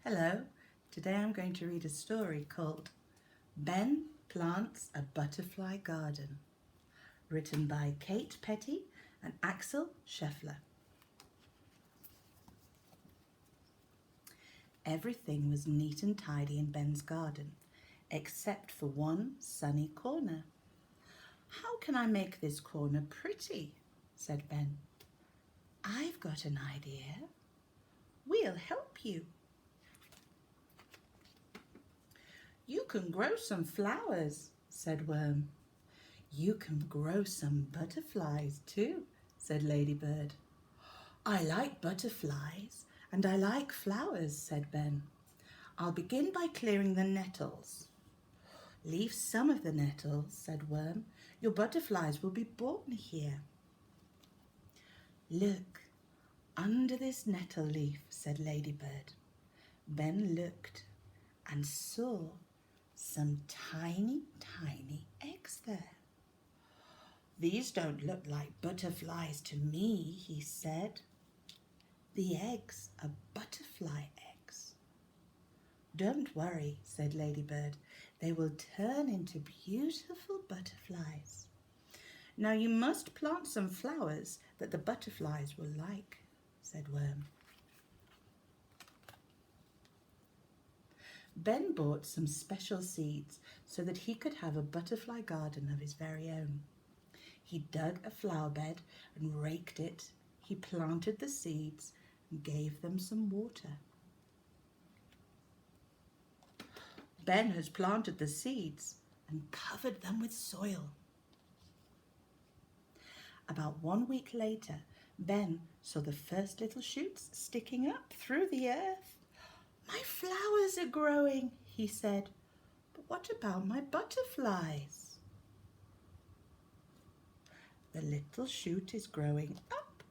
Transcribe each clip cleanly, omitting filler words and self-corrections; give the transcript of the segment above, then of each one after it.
Hello, today I'm going to read a story called Ben Plants a Butterfly Garden, written by Kate Petty and Axel Scheffler. Everything was neat and tidy in Ben's garden, except for one sunny corner. "How can I make this corner pretty?" said Ben. "I've got an idea. We'll help you. You can grow some flowers," said Worm. "You can grow some butterflies too," said Ladybird. "I like butterflies and I like flowers," said Ben. "I'll begin by clearing the nettles." "Leave some of the nettles," said Worm. "Your butterflies will be born here." "Look, under this nettle leaf," said Ladybird. Ben looked and saw some tiny eggs there. "These don't look like butterflies to me," he said. "The eggs are butterfly eggs." "Don't worry," said Ladybird. "They will turn into beautiful butterflies. Now you must plant some flowers that the butterflies will like," said Worm. Ben bought some special seeds so that he could have a butterfly garden of his very own. He dug a flower bed and raked it. He planted the seeds and gave them some water. Ben has planted the seeds and covered them with soil. About 1 week later, Ben saw the first little shoots sticking up through the earth. "My flowers are growing," he said. "But what about my butterflies?" "The little shoot is growing up.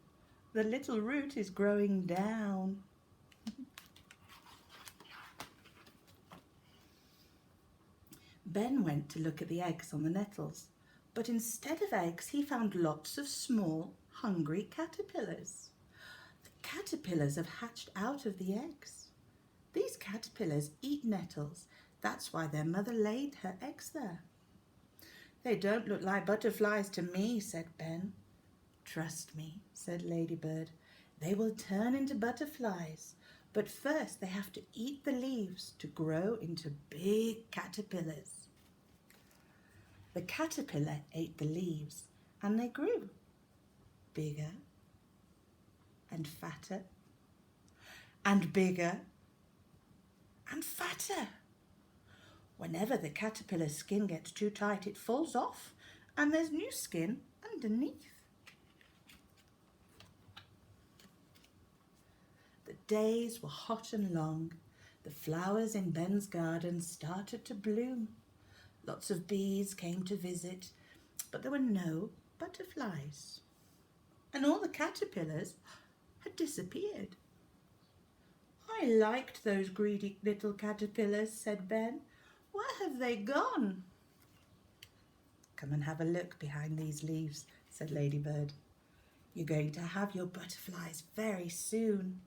The little root is growing down." Ben went to look at the eggs on the nettles, but instead of eggs he found lots of small, hungry caterpillars. The caterpillars have hatched out of the eggs. These caterpillars eat nettles. That's why their mother laid her eggs there. "They don't look like butterflies to me," said Ben. "Trust me," said Ladybird. "They will turn into butterflies, but first they have to eat the leaves to grow into big caterpillars." The caterpillar ate the leaves and they grew bigger and fatter and bigger and fatter. Whenever the caterpillar's skin gets too tight, it falls off and there's new skin underneath. The days were hot and long. The flowers in Ben's garden started to bloom. Lots of bees came to visit, but there were no butterflies. And all the caterpillars had disappeared. "I liked those greedy little caterpillars," said Ben. "Where have they gone?" "Come and have a look behind these leaves," said Ladybird. "You're going to have your butterflies very soon."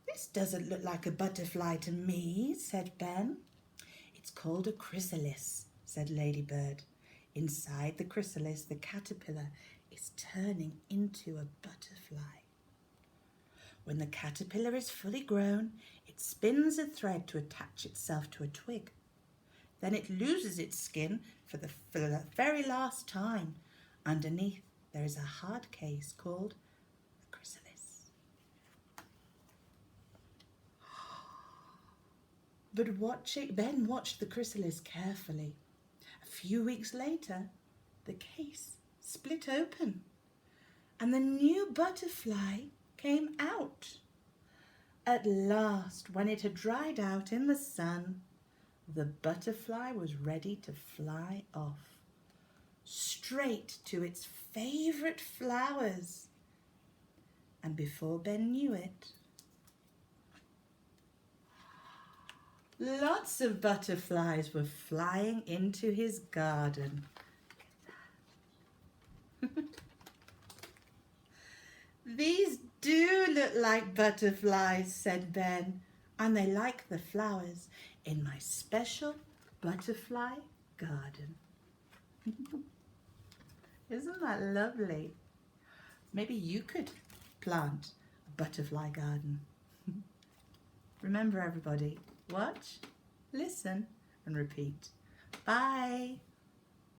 "This doesn't look like a butterfly to me," said Ben. "It's called a chrysalis," said Ladybird. Inside the chrysalis, the caterpillar is turning into a butterfly. When the caterpillar is fully grown, it spins a thread to attach itself to a twig. Then it loses its skin for the very last time. Underneath, there is a hard case called a chrysalis. But Ben watched the chrysalis carefully. A few weeks later, the case split open and the new butterfly came out. At last, when it had dried out in the sun, the butterfly was ready to fly off, straight to its favourite flowers. And before Ben knew it, lots of butterflies were flying into his garden. These do look like butterflies, said Ben, and they like the flowers in my special butterfly garden. Isn't that lovely? Maybe you could plant a butterfly garden. Remember everybody, watch, listen and repeat. Bye.